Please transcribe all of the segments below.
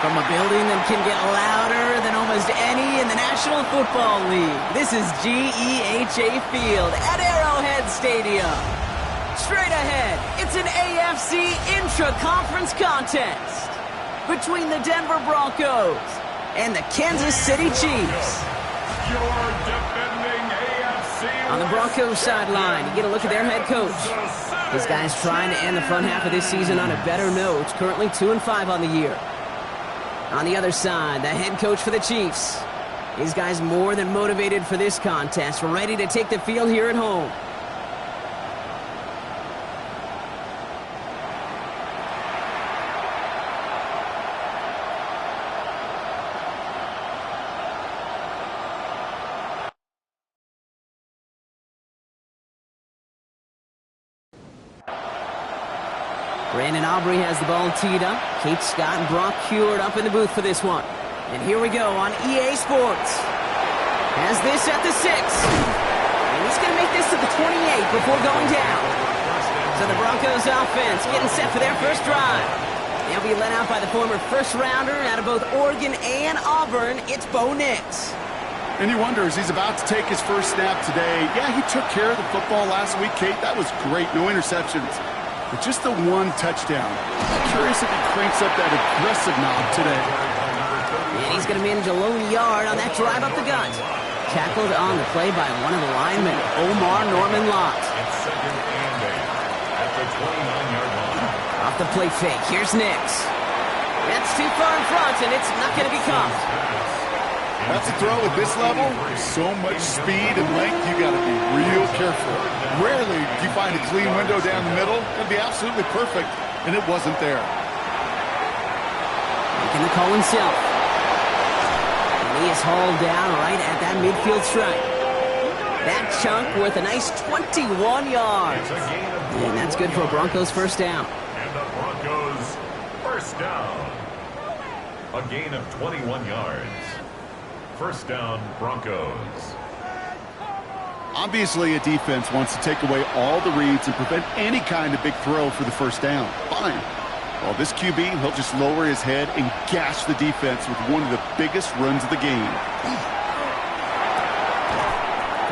From a building that can get louder than almost any in the National Football League, this is GEHA Field at Arrowhead Stadium. Straight ahead, it's an AFC intra-conference contest between the Denver Broncos and the Kansas City Chiefs. Your defending AFC On the Broncos sideline, you get a look at their head coach. This guy's trying to end the front half of this season on a better note, currently 2-5 on the year. On the other side, the head coach for the Chiefs. These guys more than motivated for this contest, ready to take the field here at home. Brandon Aubrey has the ball teed up. Kate Scott and Brock Huard up in the booth for this one. And here we go on EA Sports. Has this at the 6. And he's going to make this to the 28 before going down. So the Broncos offense getting set for their first drive. They'll be led out by the former first-rounder out of both Oregon and Auburn. It's Bo Nix. And he wonders, he's about to take his first snap today. Yeah, he took care of the football last week, Kate. That was great. No interceptions. But just the one touchdown. I'm curious if he cranks up that aggressive knob today. And he's going to manage a lone yard on that drive up the gut. Tackled on the play by one of the linemen, Omar Norman Lott. It's second and 8 at the 29-yard line. Off the play fake, here's Nix. That's too far in front, and it's not going to be caught. That's a throw at this level. So much speed and length, you got to be real careful. Rarely do you find a clean window down the middle. It'd be absolutely perfect, and it wasn't there. Making the call himself. And he is hauled down right at that midfield stripe. That chunk worth a nice 21 yards. And that's good for a Broncos first down. And the Broncos first down. A gain of 21 yards. First down, Broncos. Obviously, a defense wants to take away all the reads and prevent any kind of big throw for the first down. Fine. Well, this QB, he'll just lower his head and gash the defense with one of the biggest runs of the game.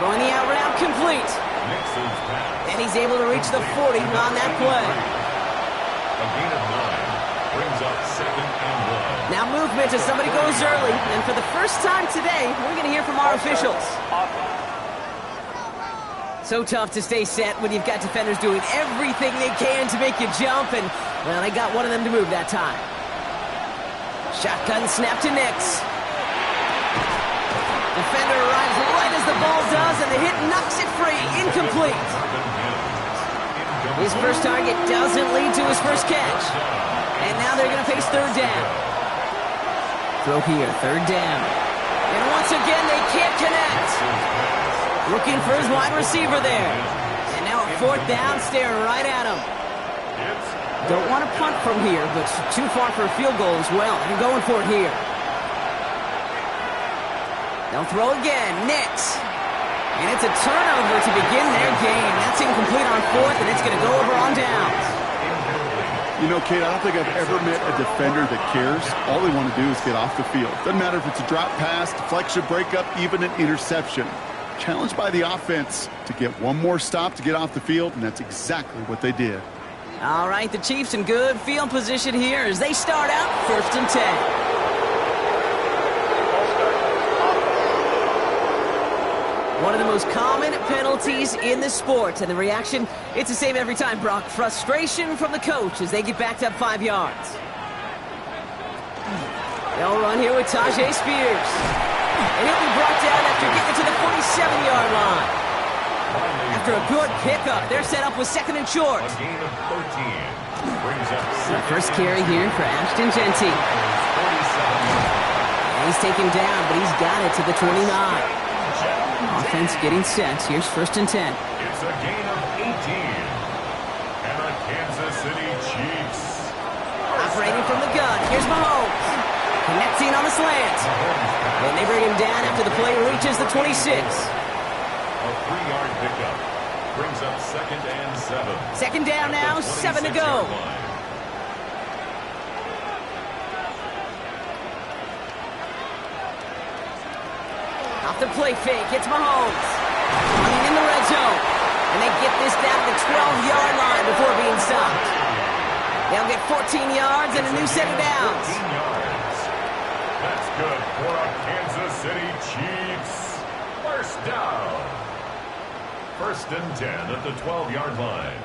Throwing the out route complete. Nixon's pass. And he's able to reach the 40 on that play. A gain of 9 brings up second and 1. Now movement as somebody goes early. And for the first time today, we're going to hear from our officials. So tough to stay set when you've got defenders doing everything they can to make you jump. And, well, they got one of them to move that time. Shotgun snap to Nix. Defender arrives right as the ball does, and the hit knocks it free. Incomplete. His first target doesn't lead to his first catch. And now they're going to face third down. Throw here, third down. And once again, they can't connect. Looking for his wide receiver there. And now a fourth down, staring right at him. Don't want to punt from here, but too far for a field goal as well. And going for it here. They'll throw again, Nix. And it's a turnover to begin their game. That's incomplete on fourth, and it's going to go over on downs. You know, Kate, I don't think I've ever met a defender that cares. All they want to do is get off the field. Doesn't matter if it's a drop pass, deflection, breakup, even an interception. Challenged by the offense to get one more stop to get off the field, and that's exactly what they did. All right, the Chiefs in good field position here as they start out first and 10. One of the most common penalties in the sport, and the reaction, it's the same every time, Brock. Frustration from the coach as they get backed up 5 yards. They'll run here with Tyjae Spears. And he'll be brought down after getting to the 47-yard line. After a good pickup, they're set up with second and short. A gain of 13 brings up The first carry here for Ashton Jeanty. And he's taken down, but he's got it to the 29. Offense getting set. Here's first and 10. It's a gain of 18. And the Kansas City Chiefs. Operating from the gun. Here's Mahomes. Connecting on the slant. And they bring him down after the play reaches the 26. A 3-yard pickup brings up second and 7. Second down now, 7 to go. Off the play fake, it's Mahomes. Running in the red zone. And they get this down to the 12-yard line before being stopped. They'll get 14 yards and a new set of downs. 14 yards. That's good for a Kansas City Chiefs. First down. First and 10 at the 12-yard line.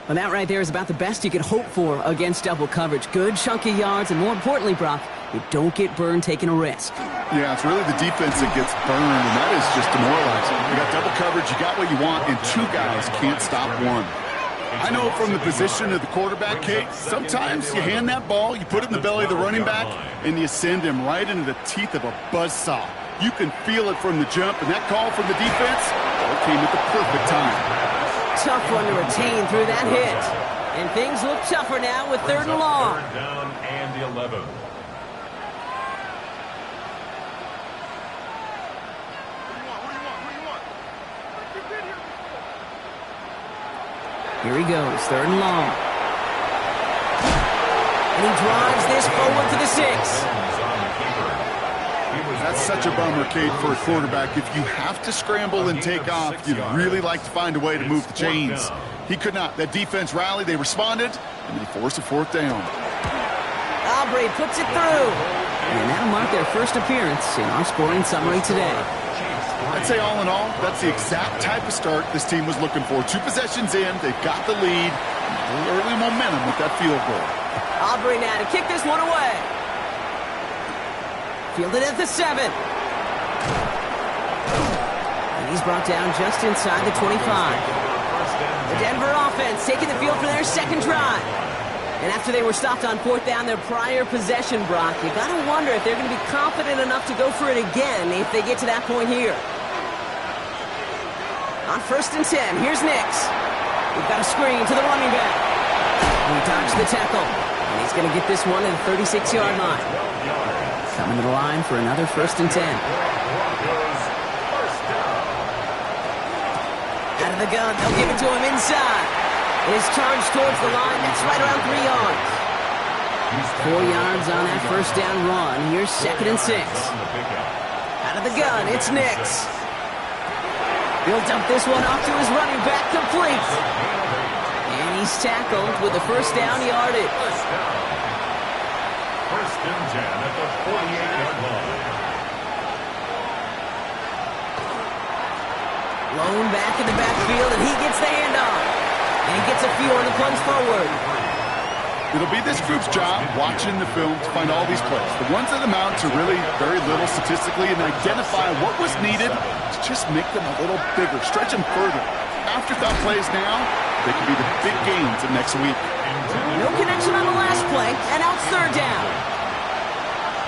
Well, that right there is about the best you could hope for against double coverage. Good chunky yards, and more importantly, Brock, you don't get burned taking a risk. Yeah, it's really the defense that gets burned, and that is just demoralizing. You got double coverage, you got what you want, and two guys can't stop one. I know from the position of the quarterback, Kate, sometimes you hand that ball, you put it in the belly of the running back, and you send him right into the teeth of a buzzsaw. You can feel it from the jump, and that call from the defense, it came at the perfect time. Tough one to retain through that hit. And things look tougher now with third and long. Third down and 11. Here he goes, third and long. And he drives this forward to the 6. That's such a bummer, Kate, for a quarterback. If you have to scramble and take off, you'd really like to find a way to move the chains. He could not. That defense rallied, they responded, and they forced a fourth down. Aubrey puts it through. And that'll mark their first appearance in our scoring summary today. I'd say all in all, that's the exact type of start this team was looking for. 2 possessions in, they've got the lead, and a little early momentum with that field goal. Aubrey now to kick this one away. Fielded at the 7. And he's brought down just inside the 25. The Denver offense taking the field for their second drive. And after they were stopped on fourth down their prior possession, Brock, you got to wonder if they're going to be confident enough to go for it again if they get to that point here. On first and 10, here's Nix. We've got a screen to the running back. He dodged the tackle. And he's going to get this one at the 36-yard line. Coming to the line for another first and 10. Out of the gun, they'll give it to him inside. His charge towards the line, that's right around 3 yards. 4 yards on that first down run. Here's second and 6. Out of the gun, it's Nix. He'll dump this one off to his running back, complete. And he's tackled with the first down yardage. First and 10 at the 48-yard line. Lone back in the backfield, and he gets the handoff. And he gets a few on the plunge forward. It'll be this group's job, watching the film, to find all these plays. The ones that amount to really very little statistically, and identify what was needed to just make them a little bigger, stretch them further. Afterthought plays now, they could be the big gains of next week. No connection on the last play, and out third down.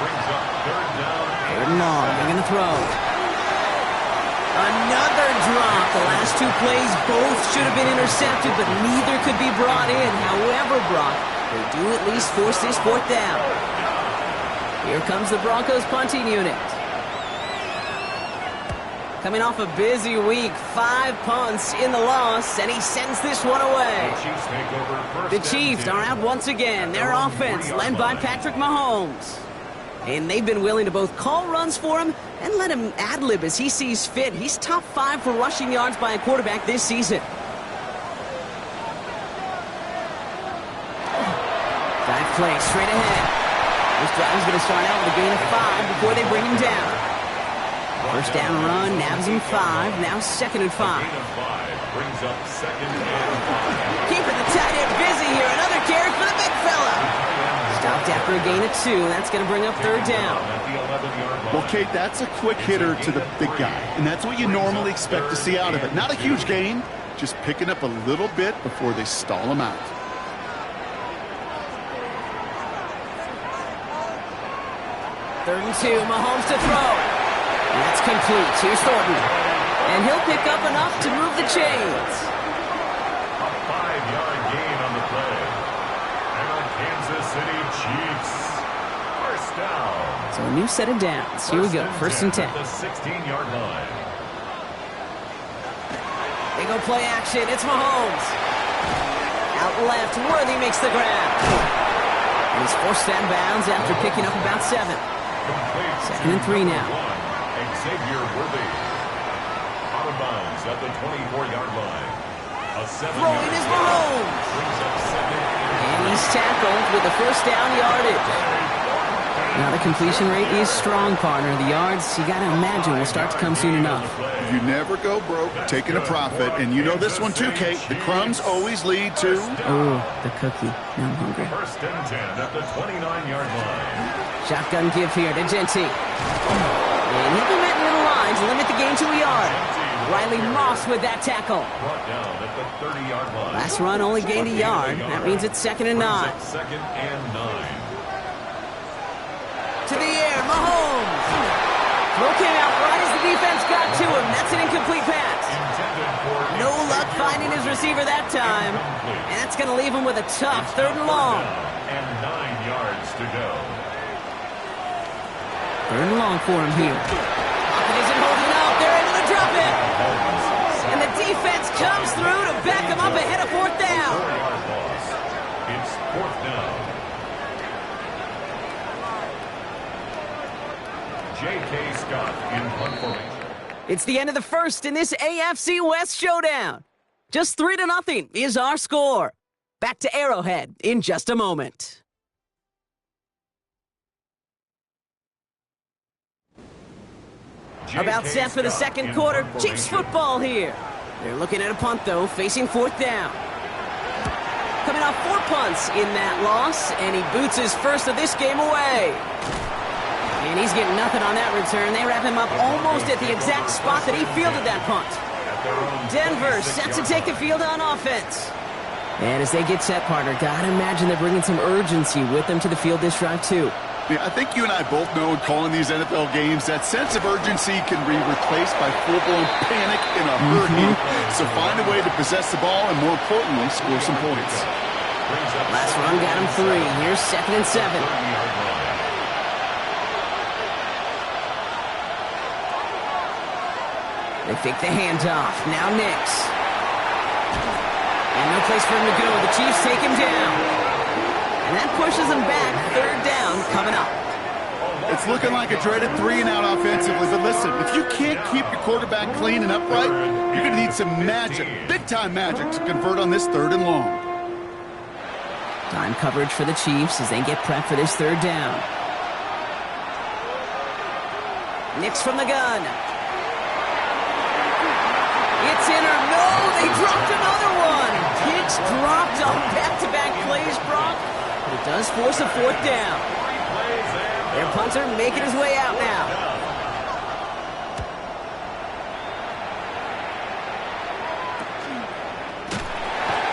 Brings up third down. Third and long, they're going to throw. Another drop. The last 2 plays both should have been intercepted, but neither could be brought in. However, Brock, they do at least force this fourth down. Here comes the Broncos punting unit. Coming off a busy week, 5 punts in the loss, and he sends this one away. The Chiefs are out once again. Their offense led by Patrick Mahomes. And they've been willing to both call runs for him and let him ad-lib as he sees fit. He's top 5 for rushing yards by a quarterback this season. 5 plays straight ahead. This drive is going to start out with a gain of 5 before they bring him down. First down run, nabs him 5, now second and 5. Brings up second and 5. Keeping the tight end busy here. Another carry for the big fella. Stopped after a gain of 2. That's going to bring up third down. Well, Kate, that's a quick hitter to the big guy, and that's what you normally expect to see out of it. Not a huge gain, just picking up a little bit before they stall him out. Third and 2, Mahomes to throw. That's complete. Here's Thornton. And he'll pick up enough to move the chains. A 5-yard gain on the play. And the Kansas City Chiefs. First down. So a new set of downs. Here we go. First and 10. At the 16-yard line. They go play action. It's Mahomes. Out left. Worthy makes the grab. And he's forced out of bounds after picking up about 7. Second and 3 now. Xavier Worthy. Out of bounds at the 24-yard line. A 7-yard Throwing is Mahomes. brings up second And he's tackled with the first down yardage. Now the completion rate is strong, partner. The yards, you got to imagine, will start to come soon enough. You never go broke taking a profit, and you know this one too, Kate. The crumbs always lead to... Oh, the cookie. Now I'm hungry. First and 10 at the 29-yard line. Shotgun give here to Genty. And he'll be met in the line to limit the gain to a yard. Riley Moss with that tackle. Brought down at the 30-yard line. Last run only gained a yard. That means it's 2nd and 9. Brings up second and 9. To the air, Mahomes. Throw came out right as the defense got to him. That's an incomplete pass. No luck finding his receiver that time. And that's going to leave him with a tough 3rd and long. And 9 yards to go. 3rd and long for him here. Pocket isn't holding up. They're able to drop it. And the defense comes through to back him up ahead of 4th down. 4-yard loss. It's 4th down. J.K. Scott in punt formation. It's the end of the first in this AFC West showdown. Just 3-0 is our score. Back to Arrowhead in just a moment. About set for the second quarter. Chiefs football here. They're looking at a punt, though, facing 4th down. Coming off 4 punts in that loss, and he boots his first of this game away. And he's getting nothing on that return. They wrap him up almost at the exact spot that he fielded that punt. Denver set to take the field on offense. And as they get set, partner, gotta imagine they're bringing some urgency with them to the field this drive, too. Yeah, I think you and I both know in calling these NFL games that sense of urgency can be replaced by full-blown panic in a hurry. So find a way to possess the ball and, more importantly, score some points. Last run got him 3. Here's 2nd and 7. They fake the handoff. Now Nix. And no place for him to go. The Chiefs take him down. And that pushes him back. 3rd down coming up. It's looking like a dreaded 3-and-out offensively, but listen, if you can't keep your quarterback clean and upright, you're going to need some magic, big-time magic, to convert on this 3rd and long. Time coverage for the Chiefs as they get prepped for this 3rd down. Nix from the gun. It's in or no, they dropped another one. Hicks dropped on back-to-back plays, Brock. But it does force a 4th down. Their punter making his way out now.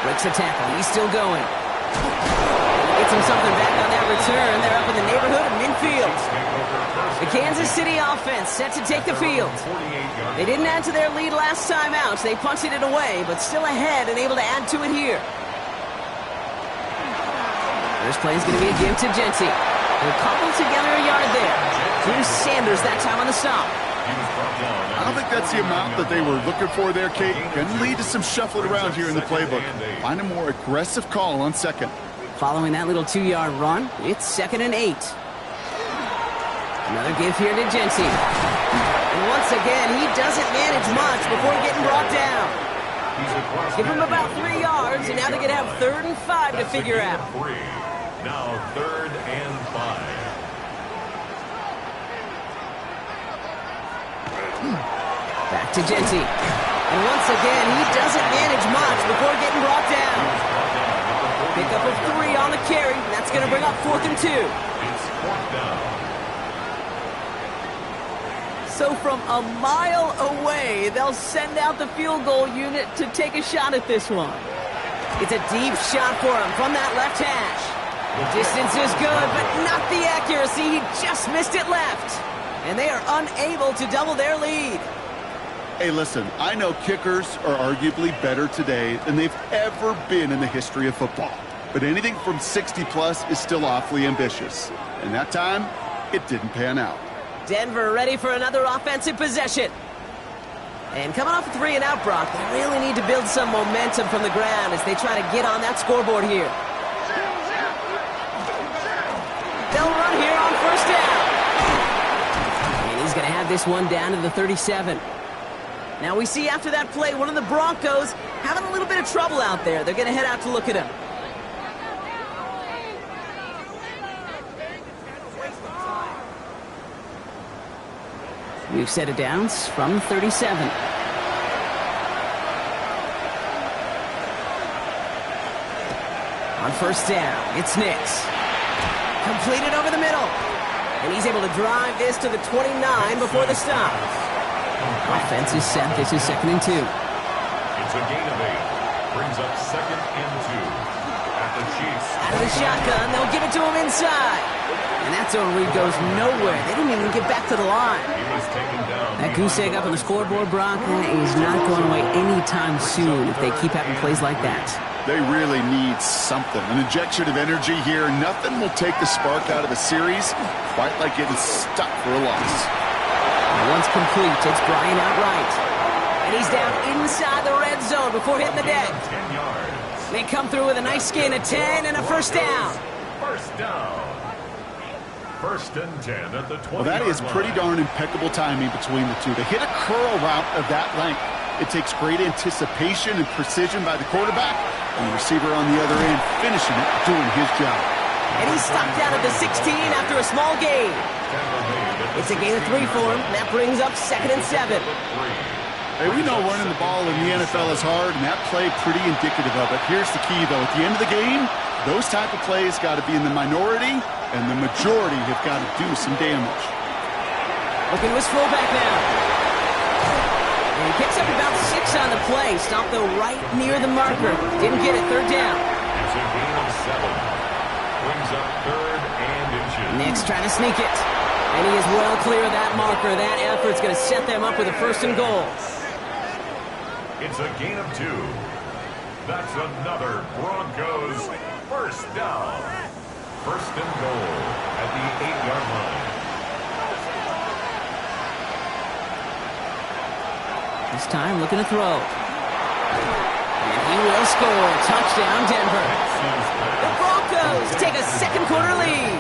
Breaks the tackle. He's still going. Gets him something back on that return. They're up in the neighborhood of midfield. The Kansas City offense set to take the field. They didn't add to their lead last time out. They punted it away, but still ahead and able to add to it here. First play is going to be a give to Genty. They'll cobble together a yard there. Here's Sanders that time on the stop. I don't think that's the amount that they were looking for there, Kate. Going to lead to some shuffling around here in the playbook. Find a more aggressive call on 2nd. Following that little 2-yard run, it's 2nd and 8. Another give here to Genty. And once again, he doesn't manage much before getting brought down. Give him about 3 yards, and now they're going to have 3rd and 5 to figure out. Now 3rd and 5. Back to Genty. And once again, he doesn't manage much before getting brought down. Pickup of 3 on the carry. That's going to bring up 4th and 2. It's 4th down. So from a mile away, they'll send out the field goal unit to take a shot at this one. It's a deep shot for him from that left hash. The distance is good, but not the accuracy. He just missed it left. And they are unable to double their lead. Hey, listen, I know kickers are arguably better today than they've ever been in the history of football. But anything from 60+ is still awfully ambitious. And that time, it didn't pan out. Denver ready for another offensive possession. And coming off a 3-and-out, Brock, they really need to build some momentum from the ground as they try to get on that scoreboard here. They'll run here on 1st down. And He's going to have this one down to the 37. Now we see after that play, one of the Broncos having a little bit of trouble out there. They're going to head out to look at him. We've set it down from 37. On first down, it's Nix. Completed over the middle. And he's able to drive this to the 29 before the stop. Offense is set. This is 2nd and 2. It's a gain of 8. Brings up 2nd and 2. At the Chiefs. Out of the shotgun, they'll give it to him inside. And that zone read goes nowhere. They didn't even get back to the line. He was taken down. That goose egg up on the scoreboard, Brock, is not going away anytime soon if they keep having plays like that. They really need something. An injection of energy here. Nothing will take the spark out of a series quite like getting stuck for a loss. And once complete, it's Bryant outright. And he's down inside the red zone before hitting the deck. 10 yards. They come through with a nice gain of 10 and a first down. First down. 1st and 10 at the 20. Well, that is pretty darn impeccable timing between the two. They hit a curl route of that length. It takes great anticipation and precision by the quarterback, and the receiver on the other end finishing it, doing his job. And he's stopped down at the 16 after a small gain. It's a gain of 3 for him. That brings up 2nd and 7. Hey, we know running the ball in the NFL is hard, and that play pretty indicative of it. Here's the key, though. At the end of the game, those type of plays got to be in the minority, and the majority have got to do some damage. Looking to his fullback now. And he picks up about 6 on the play. Stopped, though, right near the marker. Didn't get it. 3rd down. It's a gain of 7. Brings up 3rd and inches. Nix trying to sneak it. And he is well clear of that marker. That effort's going to set them up with a 1st and goal. It's a gain of 2. That's another Broncos first down. 1st and goal at the 8-yard line. This time looking to throw. And he will score. Touchdown, Denver. The Broncos take a 2nd quarter lead.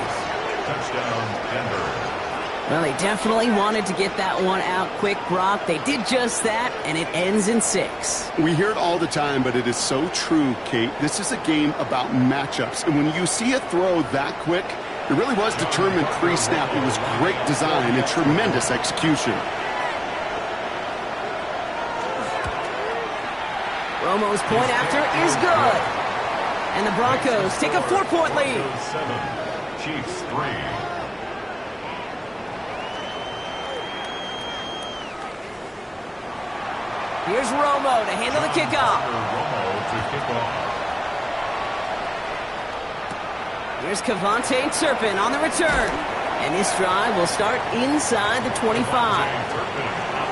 Touchdown, Denver. Well, they definitely wanted to get that one out quick, Brock. They did just that, and it ends in 6. We hear it all the time, but it is so true, Kate. This is a game about matchups. And when you see a throw that quick, it really was determined pre-snap. It was great design and tremendous execution. Romo's point after is good. And the Broncos take a 4-point lead. 7, Chiefs 3. Here's Romo to handle the kickoff. Romo to kick off. Here's Cavante Turpin on the return. And this drive will start inside the 25.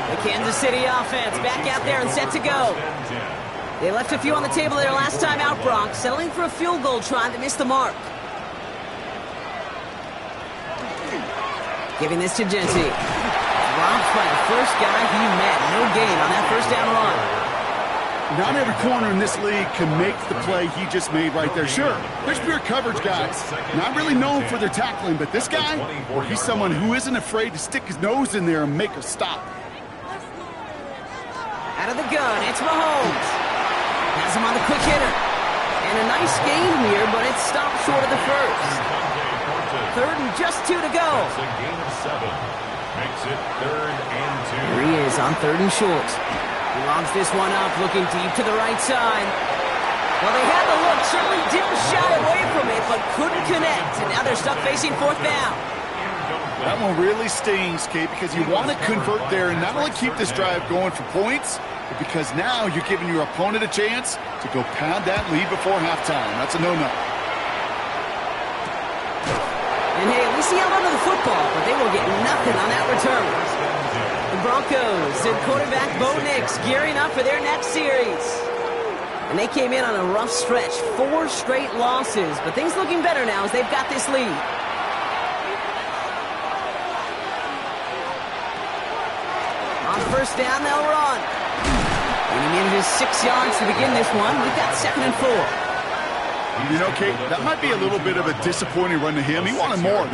The Kansas City offense back out there and set to go. They left a few on the table their last time out, Brock, settling for a field goal try that missed the mark. Giving this to Genty. Dropped by the first guy he met. No gain on that 1st down run. Not every corner in this league can make the play he just made right there. Sure, there's pure coverage guys. Not really known for their tackling, but this guy, he's someone who isn't afraid to stick his nose in there and make a stop. Out of the gun, it's Mahomes. Has him on the quick hitter. And a nice gain here, but it's stopped short of the 1st. 3rd and just 2 to go. It's a gain of 7. Makes it 3rd and 2. Here he is on 3rd and short. He lobs this one up, looking deep to the right side. Well, they had the look, certainly didn't shy away from it, but couldn't connect. And now they're stuck facing 4th down. That one really stings, Kate, because you want to convert there and not only keep this drive going for points, but because now you're giving your opponent a chance to go pound that lead before halftime. That's a no-no. And hey, at least he held onto the football, but they will get nothing on that return. The Broncos and quarterback Bo Nix gearing up for their next series. And they came in on a rough stretch, 4 straight losses, but things looking better now as they've got this lead. On 1st down, they'll run. And he manages 6 yards to begin this one. We've got 2nd and 4. You know, Kate, that might be a little bit of a disappointing run to him. He wanted more.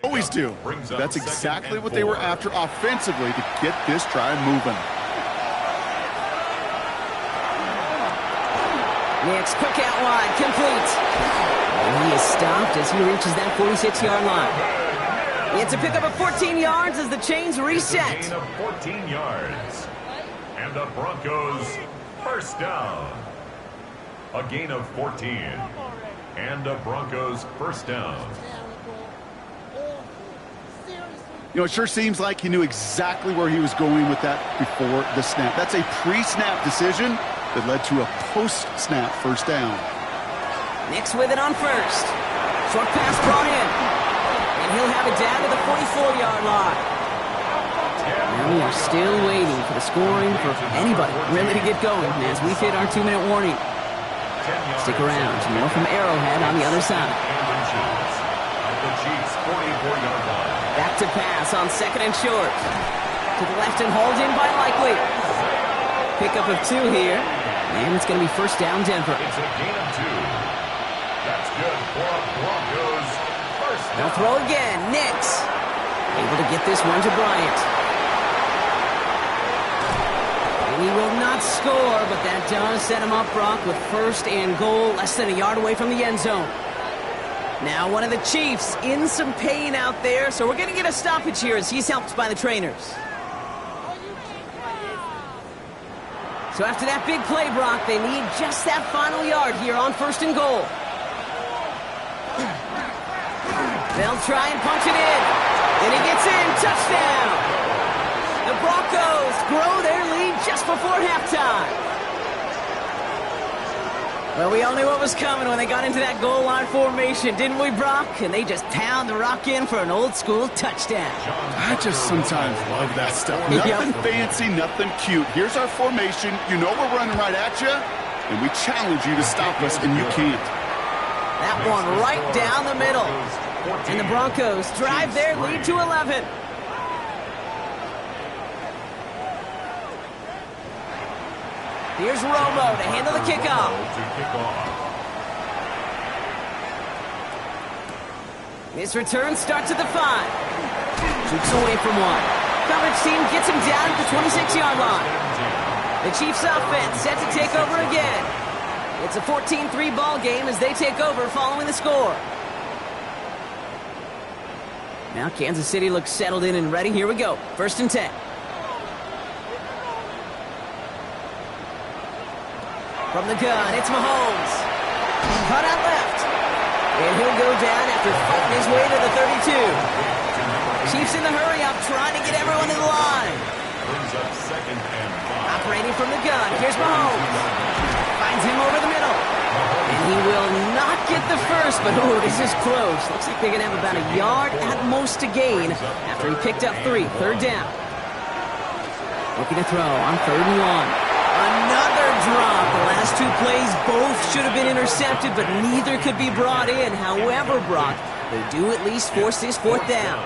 Always do. That's exactly what they were after offensively to get this drive moving. Nix, quick out wide, complete. And he is stopped as he reaches that 46-yard line. It's a pickup of 14 yards as the chains reset. Gain of 14 yards. And the Broncos first down. A gain of 14. And the Broncos first down. You know, it sure seems like he knew exactly where he was going with that before the snap. That's a pre-snap decision that led to a post-snap first down. Nix with it on first. Short pass brought in. And he'll have it down to the 44-yard line. And we are still waiting for the scoring for anybody really to get going as we've hit our 2-minute warning. Stick around. More from Arrowhead on the other side. The Chiefs 44-yard line. Back to pass on second and short. To the left and hauled in by Likely. Pickup of 2 here. And it's going to be first down Denver. It's a gain of 2. That's good for Broncos. First down. They'll throw again. Nix. Able to get this one to Bryant. And he will not score, but that does set him up, Brock, with first and goal, less than a yard away from the end zone. Now one of the Chiefs in some pain out there, so we're going to get a stoppage here as he's helped by the trainers. So after that big play, Brock, they need just that final yard here on first and goal. They'll try and punch it in. And he gets in. Touchdown. The Broncos grow their lead just before halftime. Well, we all knew what was coming when they got into that goal line formation, didn't we, Brock? And they just pound the rock in for an old-school touchdown. I just sometimes love that stuff. Nothing fancy, nothing cute. Here's our formation. You know we're running right at you, and we challenge you to stop us, and you can't. That one right down the middle. And the Broncos drive their lead to 11. Here's Romo to handle the kickoff. His return starts at the 5. Shoots away from one. Coverage team gets him down at the 26-yard line. The Chiefs offense set to take over again. It's a 14-3 ball game as they take over following the score. Now Kansas City looks settled in and ready. Here we go. First and 10. From the gun, it's Mahomes. Cut out left. And he'll go down after fighting his way to the 32. Chiefs in the hurry-up, trying to get everyone in the line. Brings up second and 5. Operating from the gun, here's Mahomes. Finds him over the middle. And he will not get the first, but oh, this is close. Looks like they're going to have about a yard at most to gain after he picked up 3. Third down. Looking to throw on 3rd and 1. Another drop. The last 2 plays both should have been intercepted, but neither could be brought in. However, Brock, they do at least force this 4th down.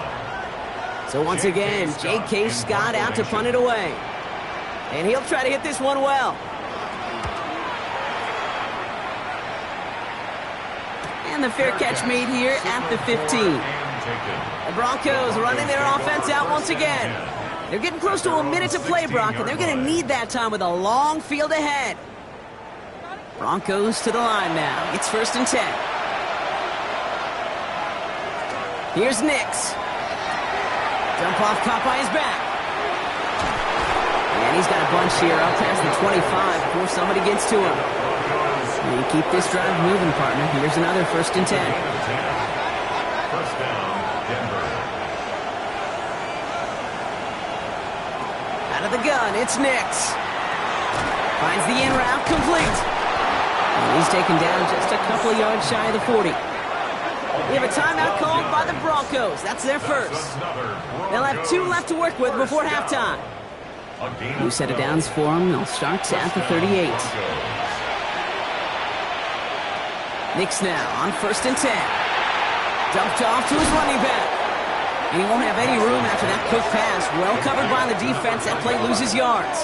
So once again, J.K. Scott out to punt it away. And he'll try to hit this one well. And the fair catch made here at the 15. The Broncos running their offense out once again. They're getting close to a minute to play, Brock, and they're going to need that time with a long field ahead. Broncos to the line now. It's first and 10. Here's Nix. Jump off, caught by his back. And he's got a bunch here up past the 25 before somebody gets to him. And you keep this drive moving, partner. Here's another first and 10. First down, Denver. Out of the gun, it's Nix. Finds the in route, complete. And he's taken down just a couple of yards shy of the 40. We have a timeout called by the Broncos. That's their first. They'll have 2 left to work with before halftime. New set of downs for them. They'll start at the 38. Nix now on first and 10. Dumped off to his running back. And he won't have any room after that quick pass. Well covered by the defense. That play loses yards.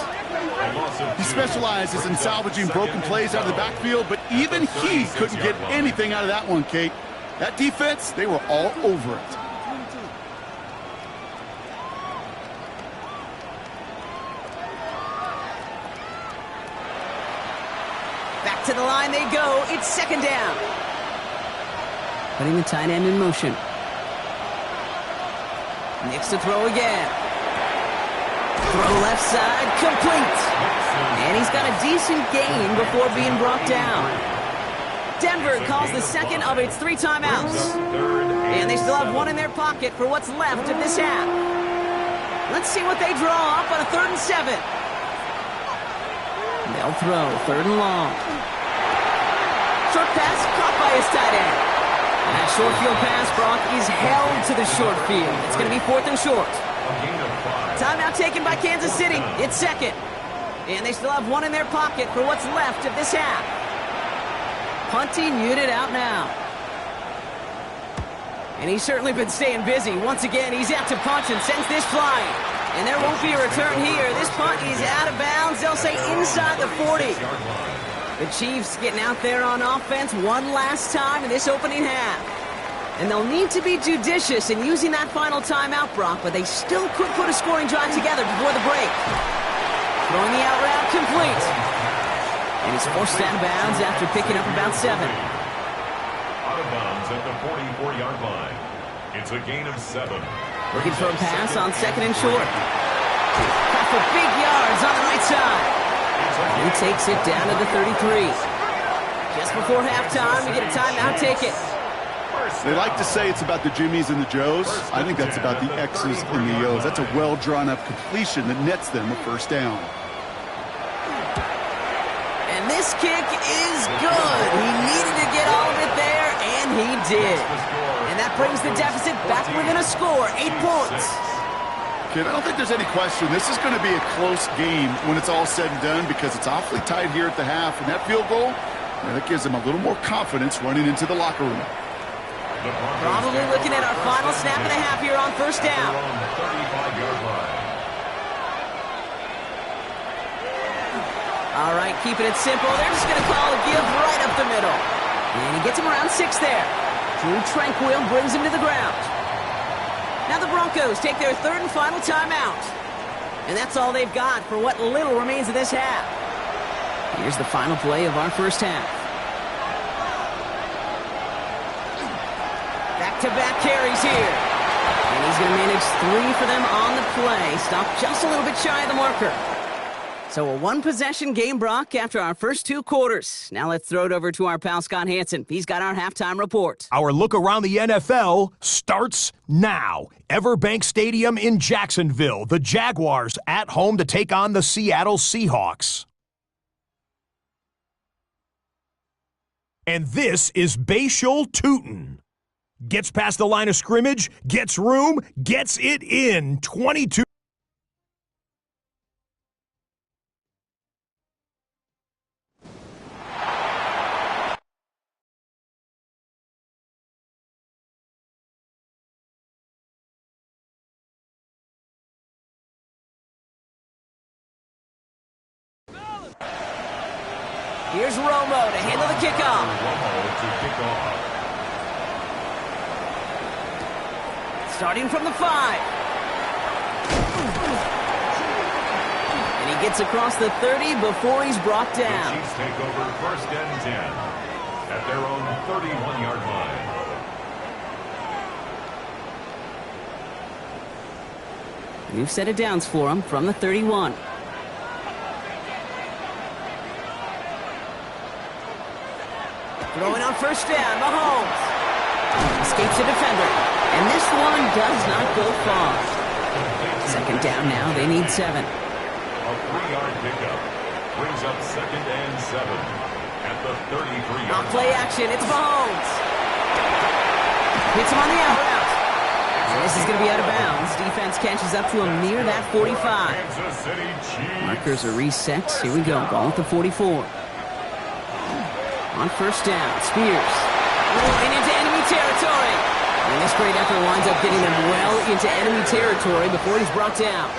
He specializes in salvaging broken plays out of the backfield, but even he couldn't get anything out of that one, Kate. That defense, they were all over it. to the line they go. It's second down. Putting the tight end in motion. Next to throw again. Throw left side, complete. And he's got a decent gain before being brought down. Denver calls the second of its 3 timeouts. And they still have 1 in their pocket for what's left of this half. Let's see what they draw up on a 3rd and 7. They'll throw 3rd and long. Short pass caught by his tight end. And that short field pass, Brock, is held to the short field. It's going to be 4th and short. Timeout taken by Kansas City. It's second. And they still have 1 in their pocket for what's left of this half. Punting unit out now. And he's certainly been staying busy. Once again, he's out to punch and sends this flying. And there won't be a return here. This punt is out of bounds. They'll say inside the 40. The Chiefs getting out there on offense one last time in this opening half. And they'll need to be judicious in using that final timeout, Brock, but they still could put a scoring drive together before the break. Throwing the out route complete. And he's forced out of bounds after picking up about 7. Out of bounds at the 44-yard line. It's a gain of 7. Looking for a pass on 2nd and short. Got for big yards on the right side. He takes it down to the 33. Just before halftime, we get a timeout ticket. They like to say it's about the Jimmies and the Joes. I think that's about the X's and the O's. That's a well-drawn-up completion that nets them a first down. And this kick is good. He needed to get all of it there, and he did. And that brings the deficit back within a score, 8 points. Kid, I don't think there's any question. This is going to be a close game when it's all said and done because it's awfully tight here at the half. And that field goal, that gives them a little more confidence running into the locker room. Probably looking at our final snap and a half here on first down. All right, keeping it simple. They're just going to call a give right up the middle. And he gets him around 6 there. Drew Tranquill brings him to the ground. Now the Broncos take their 3rd and final timeout. And that's all they've got for what little remains of this half. Here's the final play of our first half. Back-to-back carries here. And he's going to manage 3 for them on the play. Stopped just a little bit shy of the marker. So a 1-possession game, Brock, after our first 2 quarters. Now let's throw it over to our pal Scott Hanson. He's got our halftime report. Our look around the NFL starts now. Everbank Stadium in Jacksonville. The Jaguars at home to take on the Seattle Seahawks. And this is Bashal Tutin. Gets past the line of scrimmage, gets room, gets it in. 22. Here's Romo to handle the kickoff. Starting from the 5. And he gets across the 30 before he's brought down. The Chiefs take over 1st and 10 at their own 31-yard line. New set of downs for him from the 31. Throwing on first down, Mahomes. Escapes the defender. And this one does not go far. 2nd down now, they need 7. A 3-yard pickup brings up 2nd and 7 at the 33-yard On play action, it's Mahomes. Hits him on the out route. And this is going to be out of bounds. Defense catches up to him near that 45. Kansas City Chiefs. Markers are reset. Here we go, ball at the 44. On first down, Spears. Rolling into enemy territory. And this great effort winds up getting them well into enemy territory before he's brought down.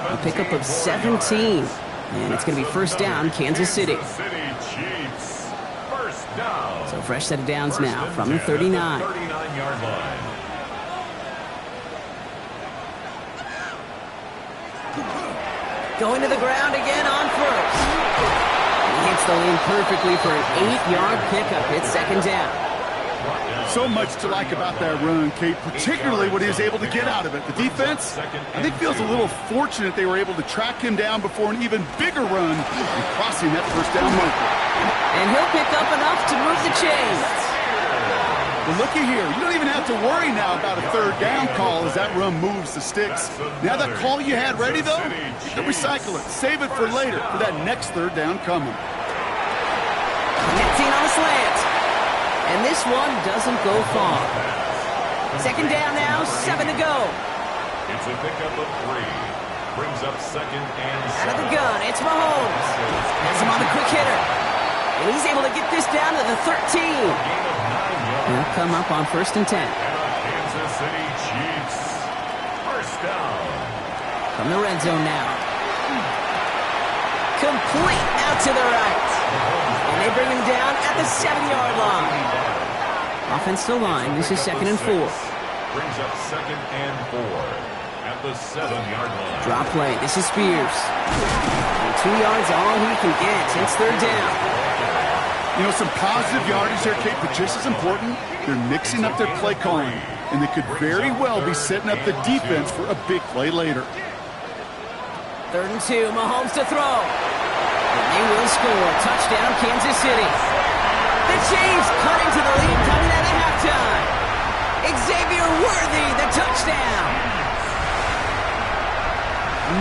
A pickup of 17. And it's going to be first down, Kansas City. Chiefs. First down. So fresh set of downs now from the 39. 39-yard line. Going to the ground again on first. He hits the lane perfectly for an 8-yard pickup. It's second down. So much to like about that run, Kate, particularly what he was able to get out of it. The defense, I think, feels a little fortunate they were able to track him down before an even bigger run and crossing that first down marker. And he'll pick up enough to move the chains. But looky here, you don't even have to worry now about a third down call as that run moves the sticks. Now that call you had ready, though, you can recycle it. Save it for later for that next third down coming. Connecting on a slant. And this one doesn't go far. Second down now, 7 to go. It's a pickup of 3. Brings up second and 7. Out of the gun, it's Mahomes. Has him on the quick hitter. And he's able to get this down to the 13. He'll come up on first and 10. Kansas City Chiefs. First down. From the red zone now. Complete out to the right. And they bring him down at the 7-yard line. Offensive line, this is second and 4. Brings up second and 4 at the 7-yard line. Drop play, this is Spears. And 2 yards all he can get. It's third down. You know, some positive yardage there, Kate, but just as important, they're mixing up their play calling, and they could very well be setting up the defense for a big play later. Third and 2, Mahomes to throw. And they will score. Touchdown, Kansas City. The Chiefs cut into the lead coming out of halftime. Xavier Worthy, the touchdown.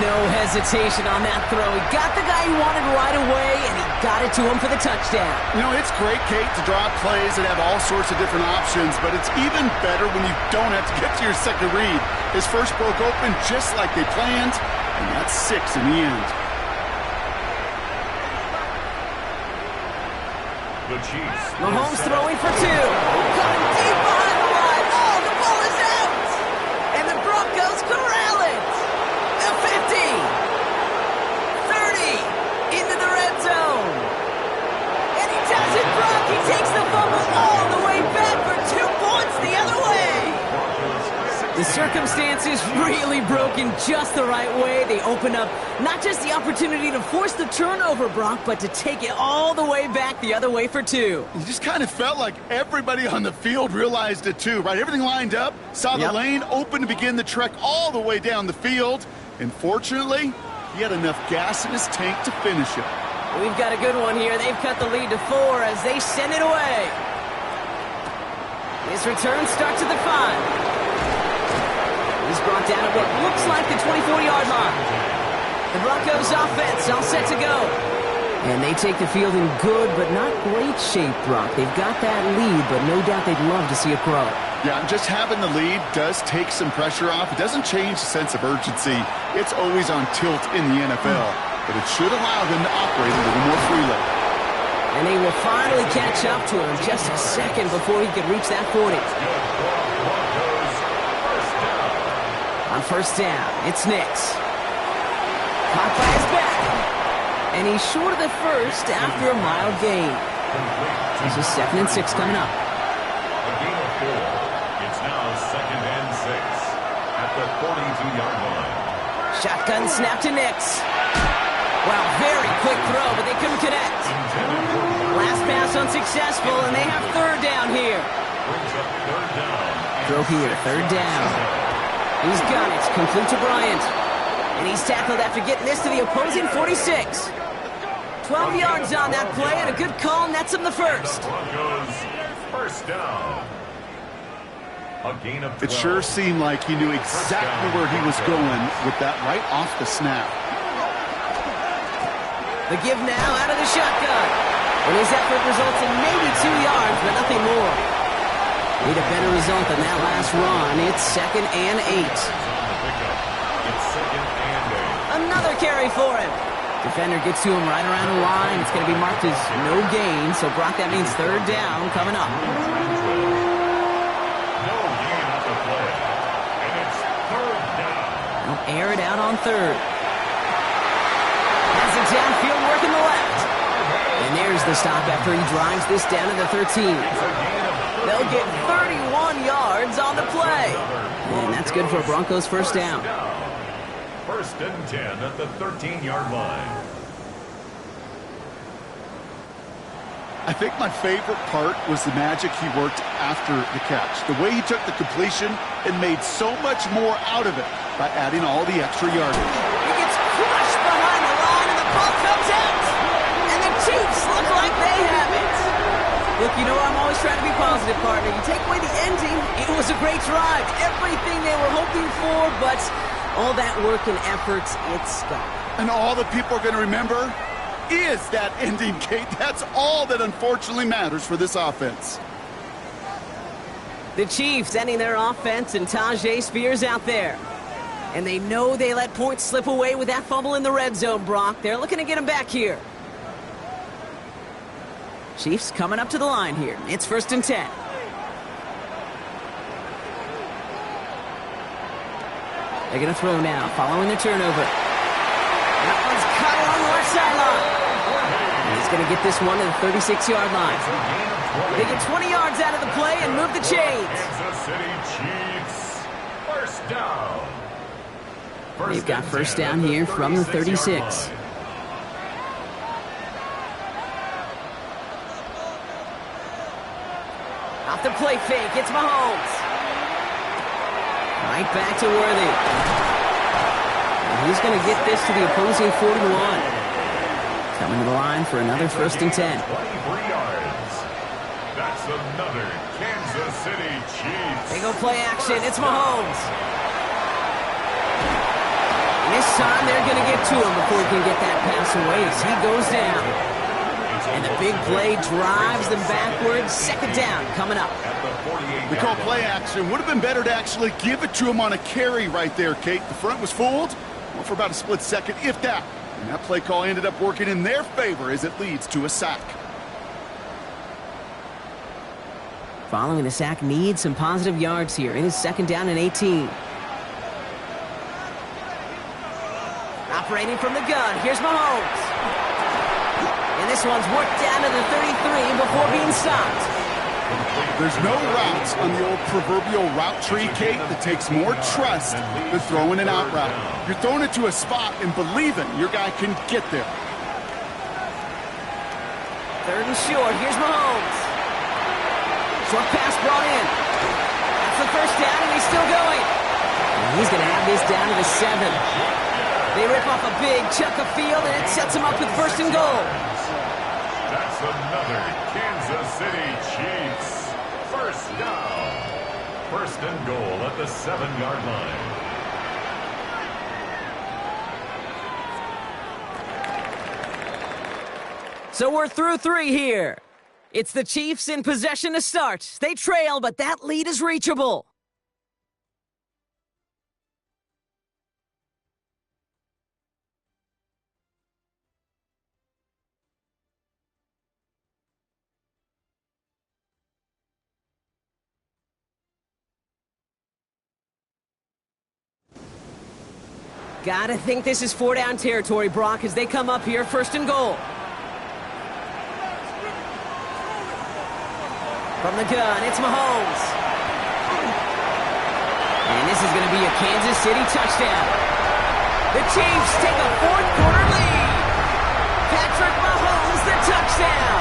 No hesitation on that throw. He got the guy he wanted right away, and he got it to him for the touchdown. You know, it's great, Kate, to draw up plays that have all sorts of different options, but it's even better when you don't have to get to your second read. His first broke open just like they planned, and that's 6 in the end. The Chiefs. Mahomes throwing for 2. Coming deep behind the line. Oh, the ball is out. And the Broncos corral it. The 50. 30. Into the red zone. And he does it, Brock. He takes the fumble all the way back for 2 points the other way. The circumstances really broken just the right way. They open up not just the opportunity to force the turnover, Brock, but to take it all the way back the other way for 2. You just kind of felt like everybody on the field realized it too, right? Everything lined up, saw the lane open to begin the trek all the way down the field. And fortunately, he had enough gas in his tank to finish it. We've got a good one here. They've cut the lead to 4 as they send it away. His return starts at the 5. He's brought down at what looks like the 24-yard line. The Broncos offense all set to go. And they take the field in good but not great shape, Brock. They've got that lead, but no doubt they'd love to see it grow. Yeah, just having the lead does take some pressure off. It doesn't change the sense of urgency. It's always on tilt in the NFL, but it should allow them to operate a little more freely. And they will finally catch up to him just a second before he could reach that 40. On first down, it's Nix. Caught by his back. And he's short of the first after a mild gain. This is second and 6 coming up. A gain of 4. It's now second and 6 at the 42-yard line. Shotgun snap to Nix. Wow, very quick throw, but they couldn't connect. Last pass unsuccessful, and they have third down here. Brings up third down. Throw here, third down. He's got it, complete to Bryant. And he's tackled after getting this to the opposing 46. 12 yards on that play, and a good call nets him the first. Broncos first down. A gain of 12. It sure seemed like he knew exactly where he was going with that right off the snap. The give now out of the shotgun. And his effort results in maybe 2 yards, but nothing more. Need a better result than that last run. It's second and 8. It's second and 8. Another carry for him. Defender gets to him right around the line. It's going to be marked as no gain. So, Brock, that means third down coming up. No gain on the play. And it's third down. They'll air it out on third. Has it downfield working the left. And there's the stop after he drives this down to the 13. They'll get 31 yards on the play. And that's good for a Broncos first down. First and 10 at the 13-yard line. I think my favorite part was the magic he worked after the catch. The way he took the completion and made so much more out of it by adding all the extra yardage. He gets crushed behind the line, and the ball comes out. And the Chiefs look like they have it. Look, you know I'm always trying to be positive, partner. You take away the ending, it was a great drive. Everything they were hoping for, but all that work and effort, it's gone. And all that people are going to remember is that ending, Kate. That's all that unfortunately matters for this offense. The Chiefs ending their offense, and Tyjae Spears out there. And they know they let points slip away with that fumble in the red zone, Brock. They're looking to get him back here. Chiefs coming up to the line here. It's 1st and 10. They're going to throw now, following the turnover. That one's caught along the left sideline. He's going to get this one to the 36-yard line. They get 20 yards out of the play and move the chains. Kansas City Chiefs, first down. They've got first down here from the 36. Off the play fake, it's Mahomes. Right back to Worthy. And he's going to get this to the opposing 41. Coming to the line for another 1st and 10. 23 yards. That's another Kansas City Chiefs. They go play action. It's Mahomes. And this time they're going to get to him before he can get that pass away as he goes down. And the big play drives them backwards. 2nd down coming up. We call play action. Would have been better to actually give it to him on a carry right there, Kate. The front was fooled. Well, for about a split second, if that. And that play call ended up working in their favor as it leads to a sack. Following the sack needs some positive yards here. It is 2nd down and 18. Operating from the gun. Here's Mahomes. And this one's worked down to the 33 before being stopped. There's no routes on the old proverbial route tree, Kate, that takes more trust than throwing an out route. You're throwing it to a spot and believing your guy can get there. 3rd and short. Here's Mahomes. Short pass brought in. That's the 1st down, and he's still going. And he's going to have this down to the 7. They rip off a big chunk of field, and it sets him up with 1st and goal. That's another Kansas City Chiefs. First down. 1st and goal at the 7-yard line. So we're through 3 here. It's the Chiefs in possession to start. They trail, but that lead is reachable. Gotta think this is 4-down territory, Brock, as they come up here, 1st and goal. From the gun, it's Mahomes. And this is going to be a Kansas City touchdown. The Chiefs take a 4th-quarter lead. Patrick Mahomes, the touchdown.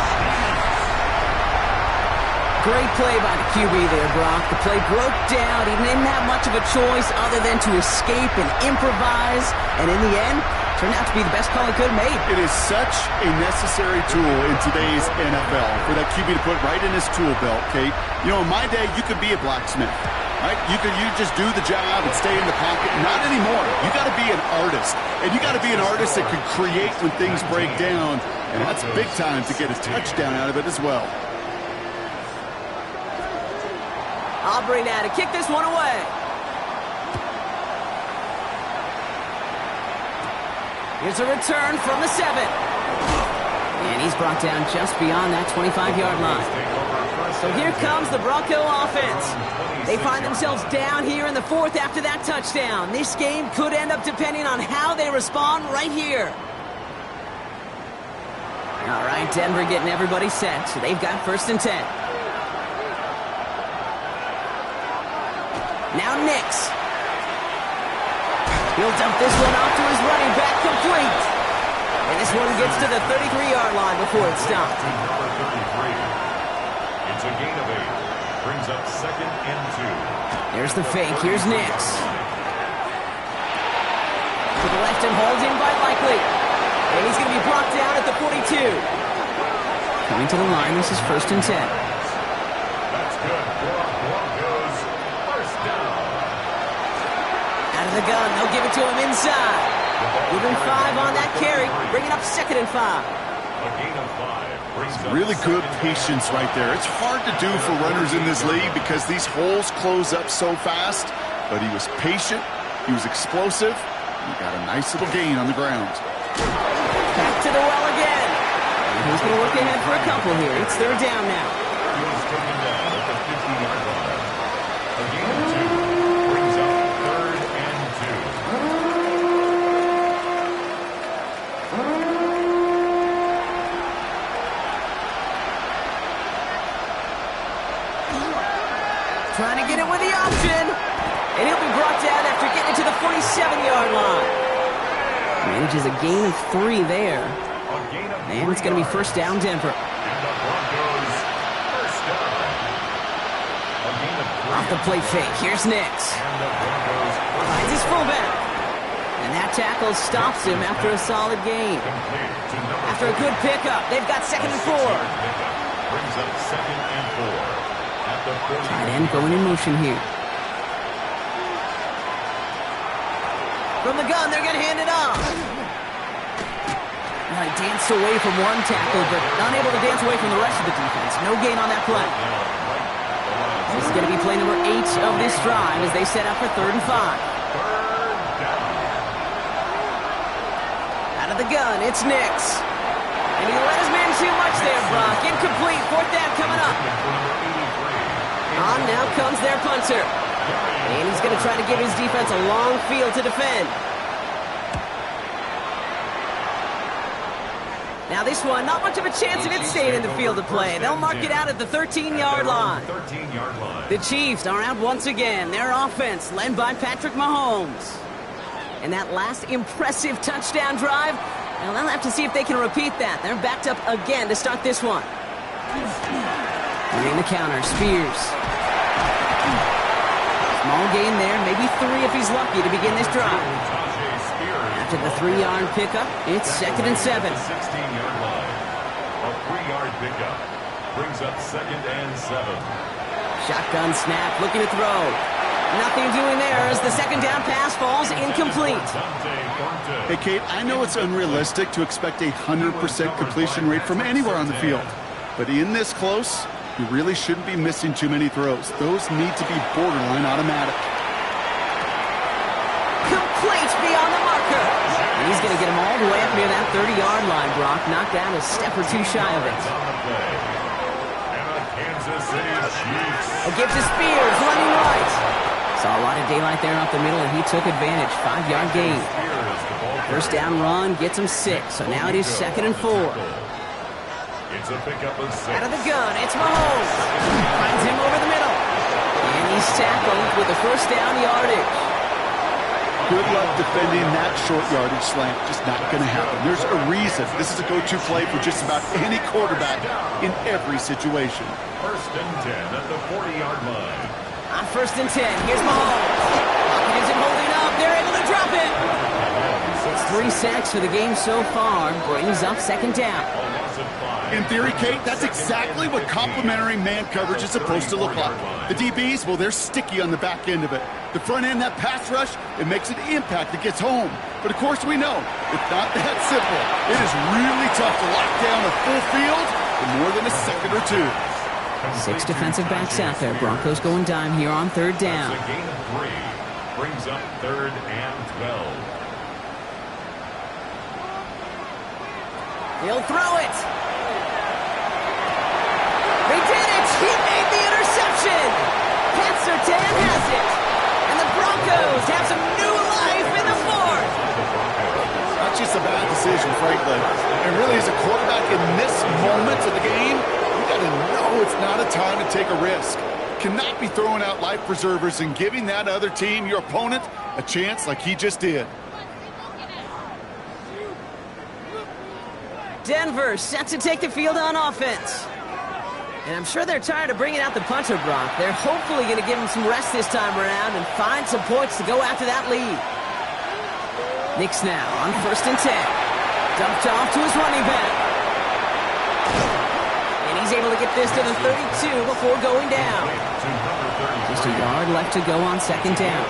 Great play by the QB there, Brock. The play broke down. He didn't have much of a choice other than to escape and improvise. And in the end, turned out to be the best call he could have made. It is such a necessary tool in today's NFL for that QB to put right in his tool belt, Kate. You know, in my day, you could be a blacksmith, right? You just do the job and stay in the pocket. Not anymore. You got to be an artist. And you got to be an artist that can create when things break down. And that's big time to get a touchdown out of it as well. Aubrey now to kick this one away. Here's a return from the 7. And he's brought down just beyond that 25-yard line. So here comes the Bronco offense. They find themselves down here in the 4th after that touchdown. This game could end up depending on how they respond right here. All right, Denver getting everybody set. So they've got 1st and 10. Now Nix. He'll dump this one off to his running back, complete. And this one gets to the 33-yard line before it's stopped. Number 33. It's a gain of 8. Brings up 2nd and 2. There's the fake. Here's Nix. To the left and hauled in by Likely. And he's going to be brought down at the 42. Coming to the line, this is 1st and 10. That's good for Broncos. First down. Out of the gun, they'll give it to him inside. Give him 5 on that carry, bringing up 2nd and 5. A gain of 5 brings up Really good 2nd and patience right there. It's hard to do for runners in this league because these holes close up so fast. But he was patient, he was explosive, and he got a nice little gain on the ground. Back to the well again. And he's going to look ahead for a couple here. It's 3rd down now. He was taken down at the 50-yard line. A gain of 2 brings up 3rd and 2. Trying to get it with the option. And he'll be brought down after getting it to the 47-yard line. Manages a gain of 3 there. A gain of 3 And it's going to be 1st down Denver. And the Broncos first down. A gain of 3. Off the play fake. Here's Nix. And the Broncos Finds his fullback. And that tackle stops him after a solid gain. complete to number After a good pickup, they've got 2nd and 4. Brings up 2nd and 4. At the 40. Tight end going in motion here. From the gun, they're going to hand it off. Well, he danced away from one tackle, but unable to dance away from the rest of the defense. No gain on that play. This is going to be play number 8 of this drive as they set up for 3rd and 5. Out of the gun, it's Nix. And he let his man too much there, Brock. Incomplete. 4th down coming up. On now comes their punter. And he's going to try to give his defense a long field to defend. Now this one, not much of a chance of it staying in the field of play. They'll mark it out at the 13-yard line. 13-yard line. The Chiefs are out once again. Their offense led by Patrick Mahomes. And that last impressive touchdown drive, well, they'll have to see if they can repeat that. They're backed up again to start this one. In the counter, Spears. Small gain there, maybe 3 if he's lucky to begin this drive. After the 3-yard pickup, it's 2nd and 7. 16-yard line. A 3-yard pickup brings up 2nd and 7. Shotgun snap, looking to throw. Nothing doing there as the 2nd down pass falls incomplete. Hey, Kate, I know it's unrealistic to expect a 100% completion rate from anywhere on the field. But in this close, you really shouldn't be missing too many throws. Those need to be borderline automatic. Complete beyond the marker. And he's going to get him all the way up near that 30-yard line, Brock. Knocked down a step or 2 shy of it. Kansas City Chiefs. A give to Spears, running right. Saw a lot of daylight there up the middle, and he took advantage. 5-yard gain. 1st down run gets him 6. So now it is 2nd and 4. It's a pickup of 6. Out of the gun, it's Mahomes. Finds him over the middle. And he's tackled with a 1st down yardage. Good luck defending that short yardage slant. Just not going to happen. There's a reason. This is a go-to play for just about any quarterback in every situation. 1st and 10 at the 40-yard line. On 1st and 10, here's Mahomes. Pocket isn't holding up. They're able to drop it. It's 3 sacks for the game so far. Brings up 2nd down. In theory, Kate, that's exactly what complementary man coverage is supposed to look like. The DBs, well, they're sticky on the back end of it. The front end, that pass rush, it makes an impact that gets home. But, of course, we know it's not that simple. It is really tough to lock down a full field in more than a second or 2. 6 defensive backs out there. Broncos going dime here on 3rd down. That's a gain of 3. Brings up 3rd and 12. He'll throw it. They did it! He made the interception! Pat Surtain has it! And the Broncos have some new life in the 4th! Not just a bad decision, frankly. And really, as a quarterback in this moment of the game, you got to know it's not a time to take a risk. Cannot be throwing out life preservers and giving that other team, your opponent, a chance like he just did. Denver set to take the field on offense. And I'm sure they're tired of bringing out the punter, Brock. They're hopefully going to give him some rest this time around and find some points to go after that lead. Knicks now on 1st and 10. Dumped off to his running back. And he's able to get this to the 32 before going down. Just a yard left to go on 2nd down.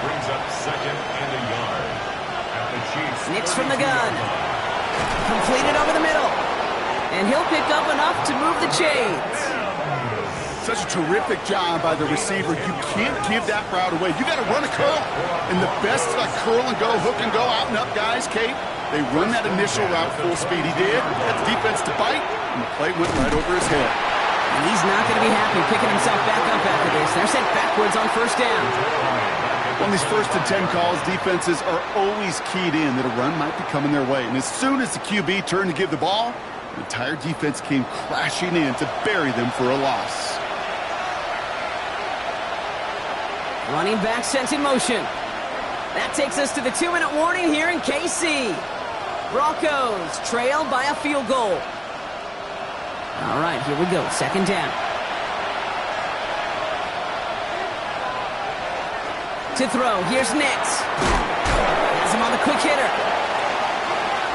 Brings up 2nd and a yard. At the Chiefs. Knicks from the gun. Completed over the middle. And he'll pick up enough to move the chains. Such a terrific job by the receiver. You can't give that route away. You got to run a curl. And the best curl and go, hook and go, out and up guys, Kate, they run that initial route full speed. He did. Got the defense to bite, and the play went right over his head. And he's not going to be happy picking himself back up after this. They're sent backwards on 1st down. On these 1st and 10 calls, defenses are always keyed in that a run might be coming their way. And as soon as the QB turned to give the ball, the entire defense came crashing in to bury them for a loss. Running back sent in motion. That takes us to the 2-minute warning here in KC. Broncos trailed by a field goal. All right, here we go. 2nd down. To throw, here's Nix. Has him on the quick hitter.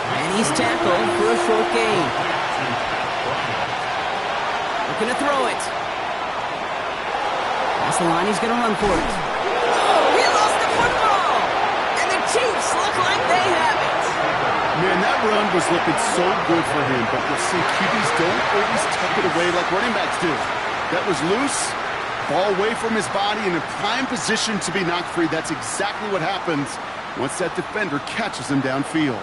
And he's tackled for a short gain. Looking to throw it. That's the line, he's going to run for it. Oh, he lost the football! And the Chiefs look like they have it. Man, that run was looking so good for him, but we'll see QBs don't always tuck it away like running backs do. That was loose, ball away from his body, in a prime position to be knocked free. That's exactly what happens once that defender catches him downfield.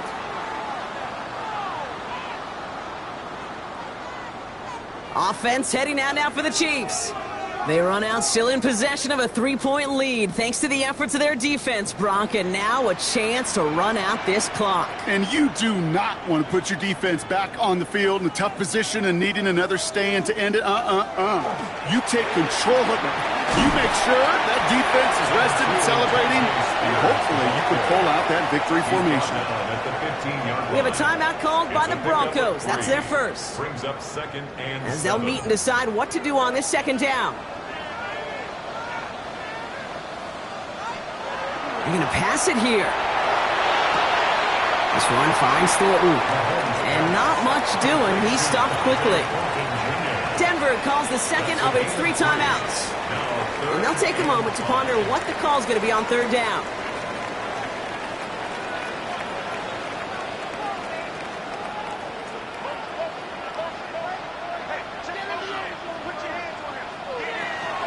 Offense heading out now for the Chiefs. They run out still in possession of a 3-point lead thanks to the efforts of their defense, Brock, and now a chance to run out this clock. And you do not want to put your defense back on the field in a tough position and needing another stand to end it. You take control of it. You make sure that defense is rested and celebrating, and hopefully you can pull out that victory formation. We have a timeout called by the Broncos. That's their first. Brings up 2nd and as they'll meet and decide what to do on this 2nd down. They're going to pass it here. This one finds Thornton. And not much doing. He's stopped quickly. Denver calls the 2nd of its 3 timeouts. And they'll take a moment to ponder what the call is going to be on 3rd down.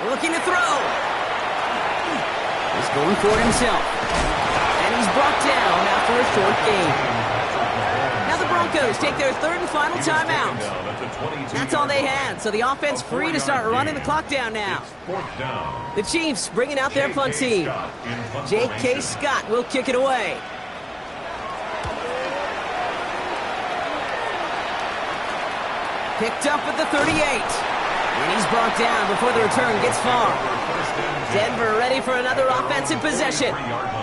Looking to throw. He's going for it himself. And he's brought down after a short gain. Now the Broncos take their 3rd and final timeout. That's all they had, so the offense free to start running the clock down now. The Chiefs bringing out their punt team. J.K. Scott will kick it away. Picked up at the 38. And he's brought down before the return gets far. Denver ready for another offensive possession.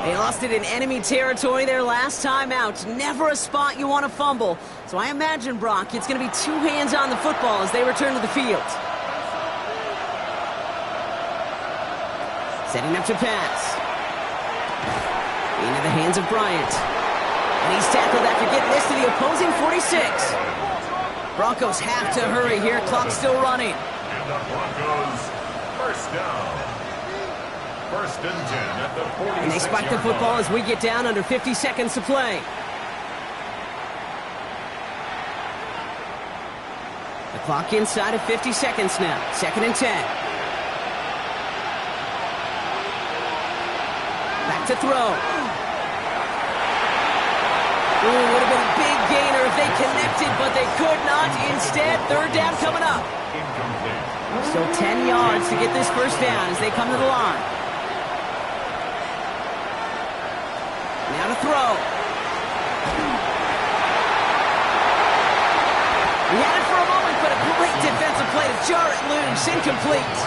They lost it in enemy territory their last time out. Never a spot you want to fumble. So I imagine, Brock, it's going to be 2 hands on the football as they return to the field. Setting up to pass. Into the hands of Bryant. And he's tackled after getting this to the opposing 46. Broncos have to hurry here. Clock's still running. And the Broncos, 1st down. 1st and 10 at the 46. And they spike the football as we get down under 50 seconds to play. The clock inside of 50 seconds now. 2nd and 10. Back to throw. Ooh, would have been a big gainer if they connected, but they could not. Instead, 3rd down coming up. Still 10 yards to get this 1st down as they come to the line. Now to throw. He had it for a moment, but a great defensive play to jar it loose. Incomplete.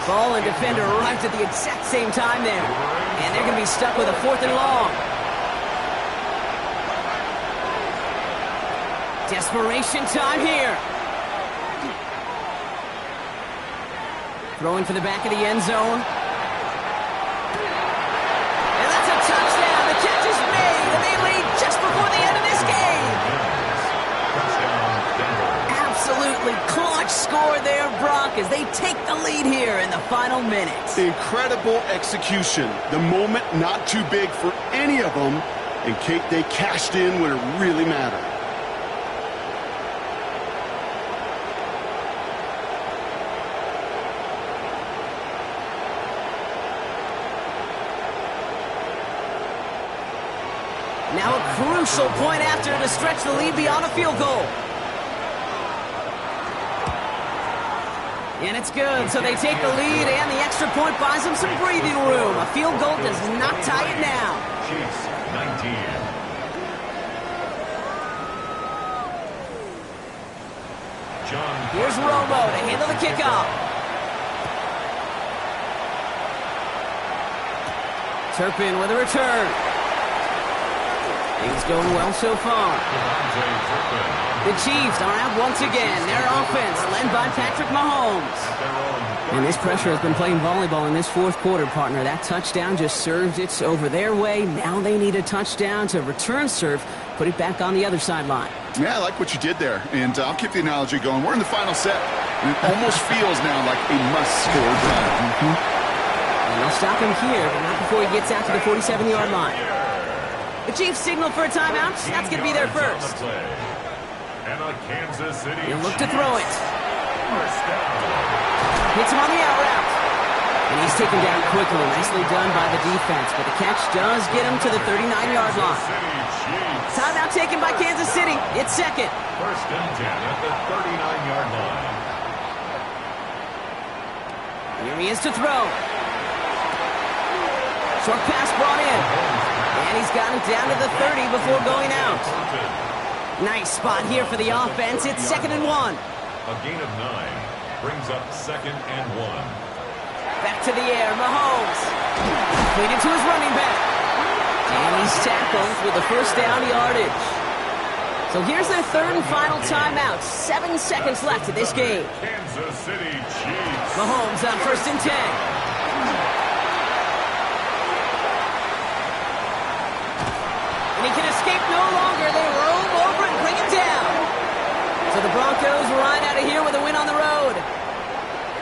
Ball and defender arrived at the exact same time there. And they're going to be stuck with a 4th and long. Desperation time here. Throwing for the back of the end zone. And that's a touchdown. The catch is made, and they lead just before the end of this game. Absolutely clutch score there, Brock, as they take the lead here in the final minutes. Incredible execution. The moment not too big for any of them. And, Kate, they cashed in when it really mattered. Now a crucial point after to stretch the lead beyond a field goal. And it's good, so they take the lead, and the extra point buys them some breathing room. A field goal does not tie it now. Chiefs 19. Here's Romo to handle the kickoff. Turpin with a return. Things going well so far. The Chiefs are out once again. Their offense led by Patrick Mahomes. And this pressure has been playing volleyball in this fourth quarter, partner. That touchdown just served it over their way. Now they need a touchdown to return serve, put it back on the other sideline. Yeah, I like what you did there. And I'll keep the analogy going. We're in the final set. And it almost feels now like a must-score time. And they'll stop him here, but not before he gets out to the 47-yard line. The Chiefs signal for a timeout. That's going to be their first. And a Kansas City He'll look to throw it. First down. Hits him on the out route. And he's taken down quickly. Nicely done by the defense. But the catch does get him to the 39-yard line. Timeout taken by Kansas City. It's second. First and 10 at the 39-yard line. Here he is to throw. Short pass brought in. And he's got it down to the 30 before going out. Nice spot here for the offense. It's 2nd and 1. A gain of 9 brings up 2nd and 1. Back to the air, Mahomes. Completed to his running back. And he's tackled with the first down yardage. So here's their third and final timeout. 7 seconds left in this game. Kansas City Chiefs. Mahomes on 1st and 10. And he can escape no longer. They roam over and bring him down. So the Broncos ride out of here with a win on the road.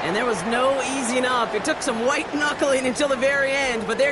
And there was no easing up. It took some white knuckling until the very end, but they're